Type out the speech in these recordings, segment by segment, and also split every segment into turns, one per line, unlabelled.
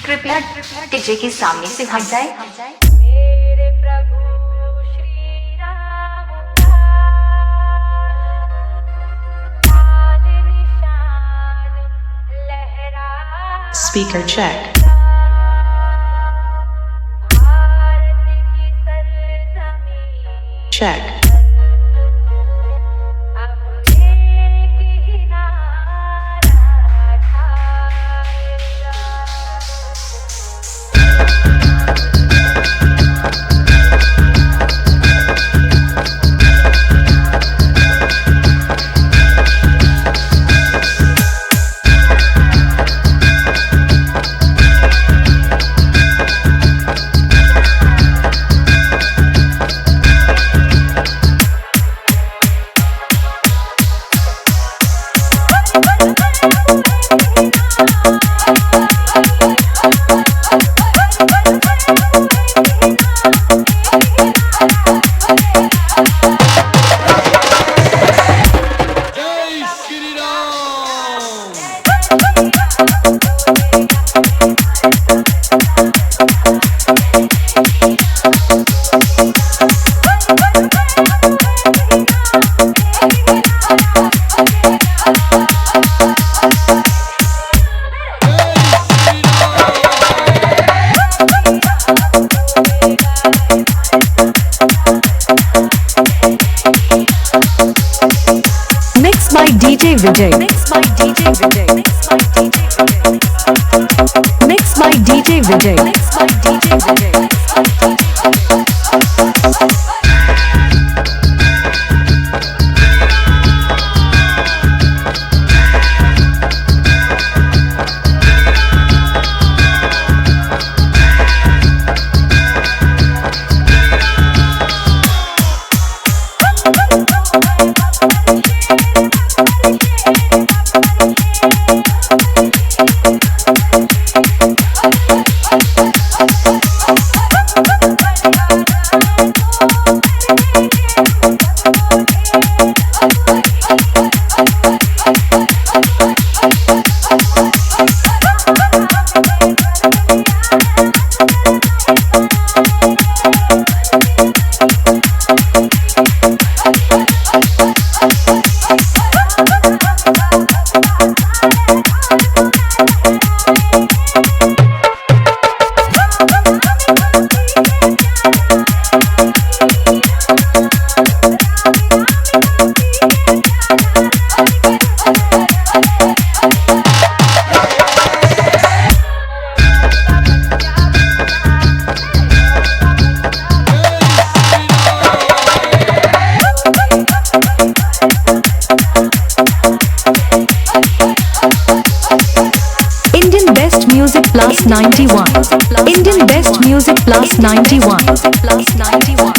कृपया डीजे के सामने से हट जाए।
मेरे प्रभु श्री राम का लाल निशान लहरा
Speaker check.
भारत की सरजमीं
Check.
अब एक ही नारा ढाएगा।
Mixed by DJ Vijay. Mixed by DJ Vijay. Mixed by DJ Vijay. Mixed by DJ Vijay. Indian Best Music Plus 91. Indian Best Music Plus 91. Plus 91.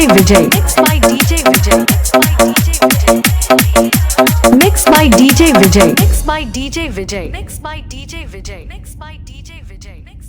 Vijay. Mixed by DJ Vijay. Mixed by DJ Vijay. Mixed by DJ Vijay. Mixed by DJ Vijay. Mixed by DJ Vijay. Mixed by DJ Vijay.